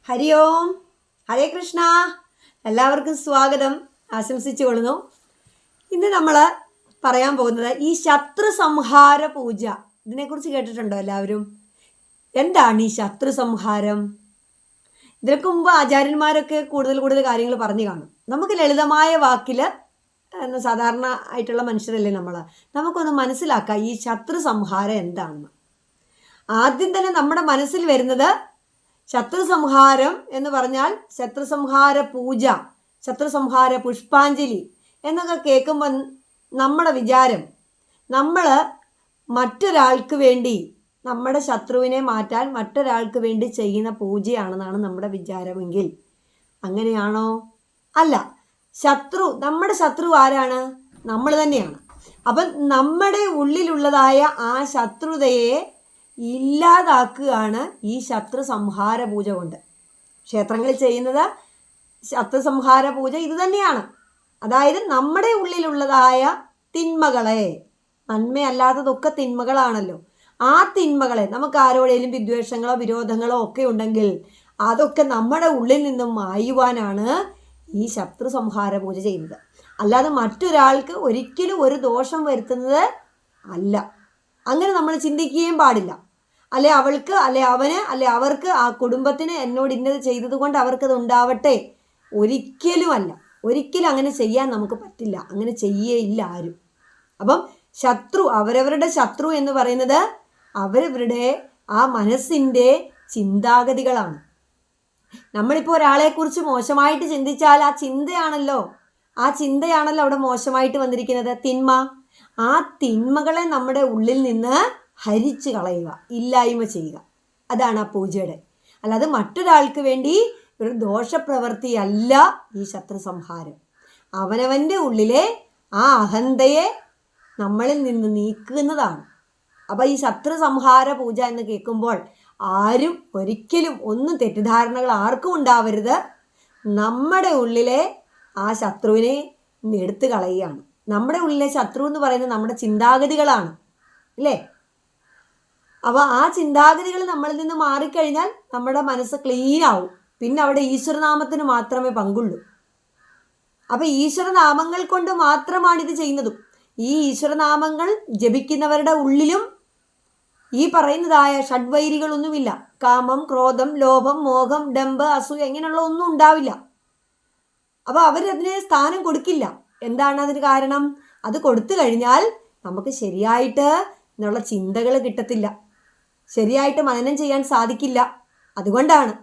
ഹരി ഓം, ഹരേ കൃഷ്ണ. എല്ലാവർക്കും സ്വാഗതം ആശംസിച്ചുകൊള്ളുന്നു. ഇന്ന് നമ്മൾ പറയാൻ പോകുന്നത് ഈ ശത്രു സംഹാര പൂജ. ഇതിനെക്കുറിച്ച് കേട്ടിട്ടുണ്ടോ എല്ലാവരും? എന്താണ് ഈ ശത്രു സംഹാരം? ഇതിനു മുമ്പ് ആചാര്യന്മാരൊക്കെ കൂടുതൽ കാര്യങ്ങൾ പറഞ്ഞു കാണും. നമുക്ക് ലളിതമായ വാക്കിൽ സാധാരണ ആയിട്ടുള്ള മനുഷ്യരല്ലേ നമുക്കൊന്ന് മനസ്സിലാക്കാം ഈ ശത്രു സംഹാരം എന്താണെന്ന്. ആദ്യം തന്നെ നമ്മുടെ മനസ്സിൽ വരുന്നത് ശത്രു സംഹാരം എന്ന് പറഞ്ഞാൽ ശത്രു സംഹാര പൂജ, ശത്രു സംഹാര പുഷ്പാഞ്ജലി എന്നൊക്കെ കേൾക്കുമ്പോൾ നമ്മുടെ വിചാരം നമ്മൾ മറ്റൊരാൾക്ക് വേണ്ടി, നമ്മുടെ ശത്രുവിനെ മാറ്റാൻ മറ്റൊരാൾക്ക് വേണ്ടി ചെയ്യുന്ന പൂജയാണെന്നാണ് നമ്മുടെ വിചാരമെങ്കിൽ അങ്ങനെയാണോ? അല്ല. നമ്മുടെ ശത്രു ആരാണ്? നമ്മൾ തന്നെയാണ്. അപ്പം നമ്മുടെ ഉള്ളിലുള്ളതായ ആ ശത്രുതയെ ഇല്ലാതാക്കുകയാണ് ഈ ശത്രു സംഹാര പൂജ കൊണ്ട്. ക്ഷേത്രങ്ങളിൽ ചെയ്യുന്നത് ശത്രു സംഹാര പൂജ ഇത് തന്നെയാണ്. അതായത് നമ്മുടെ ഉള്ളിലുള്ളതായ തിന്മകളെ, നന്മയല്ലാത്തതൊക്കെ തിന്മകളാണല്ലോ, ആ തിന്മകളെ, നമുക്ക് ആരോടെങ്കിലും വിദ്വേഷങ്ങളോ വിരോധങ്ങളോ ഒക്കെ ഉണ്ടെങ്കിൽ അതൊക്കെ നമ്മുടെ ഉള്ളിൽ നിന്നും മായുവാനാണ് ഈ ശത്രു സംഹാര പൂജ ചെയ്യുന്നത്. അല്ലാതെ മറ്റൊരാൾക്ക് ഒരിക്കലും ഒരു ദോഷം വരുത്തുന്നത് അല്ല. അങ്ങനെ നമ്മൾ ചിന്തിക്കുകയും പാടില്ല. അല്ലെ അവൾക്ക്, അല്ലെ അവന്, അല്ലെ അവർക്ക്, ആ കുടുംബത്തിന് എന്നോട് ഇന്നത് ചെയ്തത് കൊണ്ട് അവർക്കത് ഉണ്ടാവട്ടെ, ഒരിക്കലും അല്ല. ഒരിക്കലും അങ്ങനെ ചെയ്യാൻ നമുക്ക് പറ്റില്ല. അങ്ങനെ ചെയ്യേയില്ല ആരും. അപ്പം അവരവരുടെ ശത്രു എന്ന് പറയുന്നത് അവരവരുടെ ആ മനസ്സിൻ്റെ ചിന്താഗതികളാണ്. നമ്മളിപ്പോൾ ഒരാളെക്കുറിച്ച് മോശമായിട്ട് ചിന്തിച്ചാൽ ആ ചിന്തയാണല്ലോ അവിടെ മോശമായിട്ട് വന്നിരിക്കുന്നത്, തിന്മ. ആ തിന്മകളെ നമ്മുടെ ഉള്ളിൽ നിന്ന് ഹരിച്ചു കളയുക, ഇല്ലായ്മ ചെയ്യുക. അതാണ് ആ പൂജയുടെ. അല്ലാതെ മറ്റൊരാൾക്ക് വേണ്ടി ഒരു ദോഷപ്രവൃത്തിയല്ല ഈ ശത്രു സംഹാരം. അവനവൻ്റെ ഉള്ളിലെ ആ അഹന്തയെ നമ്മളിൽ നിന്ന് നീക്കുന്നതാണ്. അപ്പം ഈ ശത്രു സംഹാര പൂജ എന്ന് കേൾക്കുമ്പോൾ ആരും ഒരിക്കലും ഒന്നും തെറ്റിദ്ധാരണകൾ ആർക്കും ഉണ്ടാവരുത്. നമ്മുടെ ഉള്ളിലെ ആ ശത്രുവിനെ എടുത്തു കളയുകയാണ്. നമ്മുടെ ഉള്ളിലെ ശത്രു എന്ന് പറയുന്നത് നമ്മുടെ ചിന്താഗതികളാണ്, അല്ലേ? അപ്പോൾ ആ ചിന്താഗതികൾ നമ്മളിൽ നിന്ന് മാറിക്കഴിഞ്ഞാൽ നമ്മുടെ മനസ്സ് ക്ലീൻ ആവും. പിന്നെ അവിടെ ഈശ്വരനാമത്തിന് മാത്രമേ പങ്കുള്ളൂ. അപ്പോൾ ഈശ്വരനാമങ്ങൾ കൊണ്ട് മാത്രമാണ് ഇത് ചെയ്യുന്നതും. ഈ ഈശ്വരനാമങ്ങൾ ജപിക്കുന്നവരുടെ ഉള്ളിലും ഈ പറയുന്നതായ ഷഡ്വൈരികളൊന്നുമില്ല. കാമം, ക്രോധം, ലോഭം, മോഹം, ഡംബ്, അസൂയ ഇങ്ങനെയുള്ള ഒന്നും ഉണ്ടാവില്ല. അപ്പോൾ അവരതിന് സ്ഥാനം കൊടുക്കില്ല. എന്താണ് അതിന് കാരണം? അത് കൊടുത്തു കഴിഞ്ഞാൽ നമുക്ക് ശരിയായിട്ട് എന്നുള്ള ചിന്തകൾ കിട്ടത്തില്ല, ശരിയായിട്ട് മനനം ചെയ്യാൻ സാധിക്കില്ല. അതുകൊണ്ടാണ്